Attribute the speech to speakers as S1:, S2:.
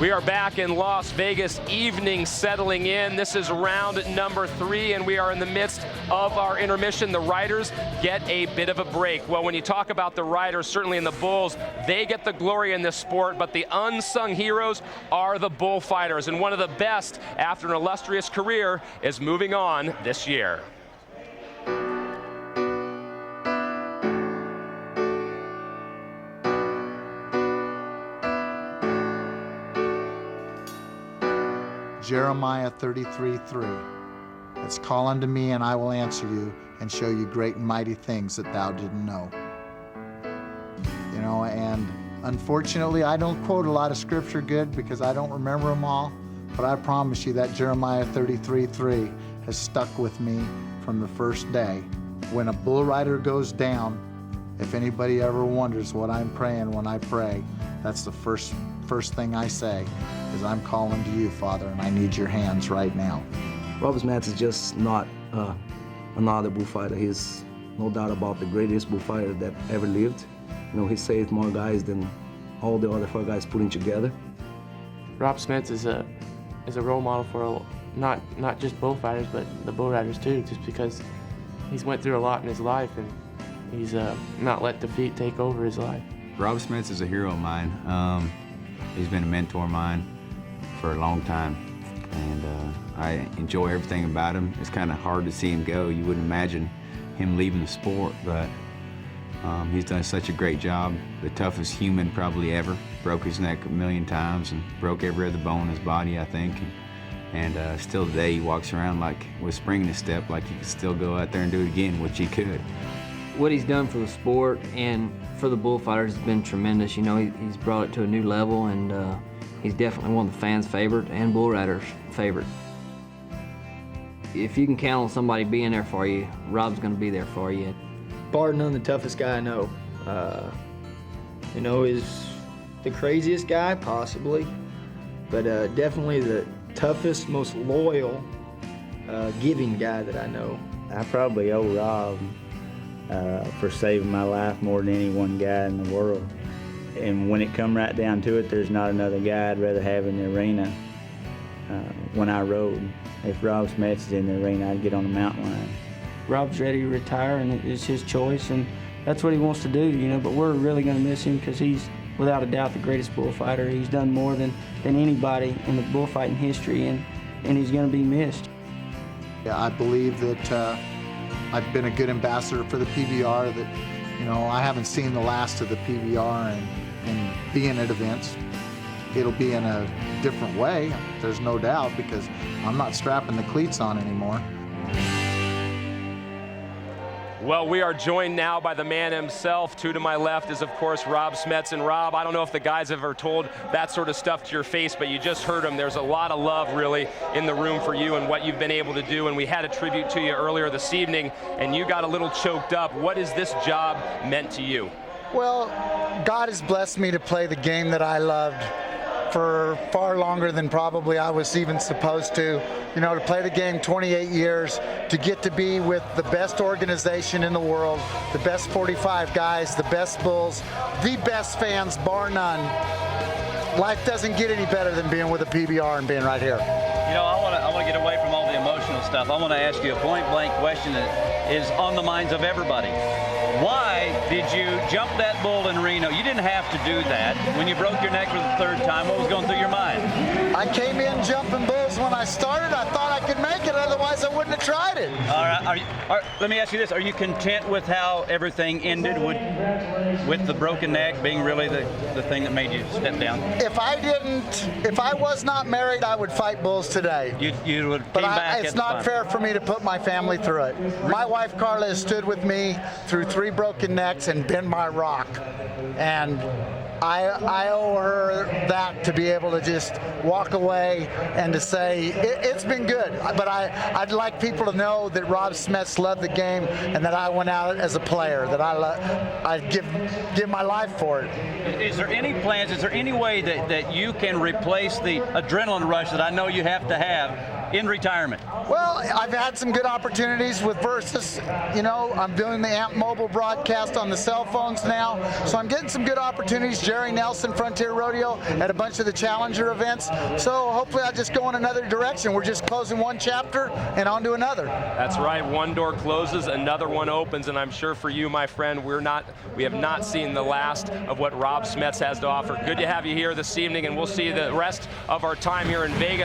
S1: We are back in Las Vegas, evening settling in. This is round number 3, and we are in the midst of our intermission. The riders get a bit of a break. Well, when you talk about the riders, certainly in the bulls, they get the glory in this sport, but the unsung heroes are the bullfighters, and one of the best after an illustrious career is moving on this year.
S2: Jeremiah 33:3. It's call unto me, and I will answer you and show you great and mighty things that thou didn't know. You know, and unfortunately, I don't quote a lot of scripture good because I don't remember them all, but I promise you that Jeremiah 33:3 has stuck with me from the first day. When a bull rider goes down, if anybody ever wonders what I'm praying when I pray, that's the first thing I say is I'm calling to you, Father, and I need your hands right now.
S3: Rob Spence is just not another bullfighter. He's no doubt about the greatest bullfighter that ever lived. You know, he saved more guys than all the other 4 guys putting together.
S4: Rob Spence is a role model for not just bullfighters, but the bull riders too, just because he's went through a lot in his life and he's not let defeat take over his life.
S5: Rob Spence is a hero of mine. He's been a mentor of mine for a long time, and I enjoy everything about him. It's kind of hard to see him go. You wouldn't imagine him leaving the sport, but he's done such a great job. The toughest human probably ever. Broke his neck a million times and broke every other bone in his body, I think. And still today he walks around like with spring in his step, like he could still go out there and do it again, which he could.
S6: What he's done for the sport and for the bullfighters has been tremendous. You know, he's brought it to a new level, and he's definitely one of the fans' favorite and bull riders' favorite. If you can count on somebody being there for you, Rob's going to be there for you.
S7: Bar none, the toughest guy I know. You know, is the craziest guy, possibly, but definitely the toughest, most loyal, giving guy that I know.
S8: I probably owe Rob for saving my life more than any one guy in the world. And when it come right down to it, there's not another guy I'd rather have in the arena when I rode. If Rob Smets is in the arena, I'd get on the mountain line.
S9: Rob's ready to retire, and it's his choice, and that's what he wants to do, you know, but we're really going to miss him because he's, without a doubt, the greatest bullfighter. He's done more than anybody in the bullfighting history, and he's going to be missed.
S2: Yeah, I believe that I've been a good ambassador for the PBR, that, you know, I haven't seen the last of the PBR and being at events. It'll be in a different way, there's no doubt, because I'm not strapping the cleats on anymore.
S1: Well, we are joined now by the man himself. To my left is, of course, Rob Smets. And Rob, I don't know if the guys have ever told that sort of stuff to your face, but you just heard him. There's a lot of love, really, in the room for you and what you've been able to do. And we had a tribute to you earlier this evening, and you got a little choked up. What has this job meant to you?
S2: Well, God has blessed me to play the game that I loved for far longer than probably I was even supposed to. You know, to play the game 28 years, to get to be with the best organization in the world, the best 45 guys, the best bulls, the best fans, bar none. Life doesn't get any better than being with a PBR and being right here.
S10: You know, I want to get away from all the emotional stuff. I want to ask you a point-blank question that is on the minds of everybody. Why did you jump that bull in Reno? You didn't have to do that. When you broke your neck for the 3rd time, what was going through your mind?
S2: I came in jumping bulls when I started. I thought I could make it, otherwise I wouldn't have tried it.
S10: All right. Let me ask you this. Are you content with how everything ended with the broken neck being really the thing that made you step down?
S2: If I was not married, I would fight bulls today.
S10: You would
S2: but
S10: came back.
S2: It's not fair for me to put my family through it. My wife Carla has stood with me through 3 broken necks and been my rock, and I owe her that, to be able to just walk away and to say it's been good. But I'd like people to know that Rob Smets loved the game and that I went out as a player, that I'd give my life for it.
S10: Is there any plans? Is there any way that you can replace the adrenaline rush that I know you have to have in retirement?
S2: Well, I've had some good opportunities with Versus. You know, I'm doing the AMP mobile broadcast on the cell phones now, so I'm getting some good opportunities. Jerry Nelson, Frontier Rodeo, at a bunch of the Challenger events. So hopefully I'll just go in another direction. We're just closing one chapter and on to another.
S1: That's right. One door closes, another one opens, and I'm sure for you, my friend, we have not seen the last of what Rob Smets has to offer. Good to have you here this evening, and we'll see the rest of our time here in Vegas.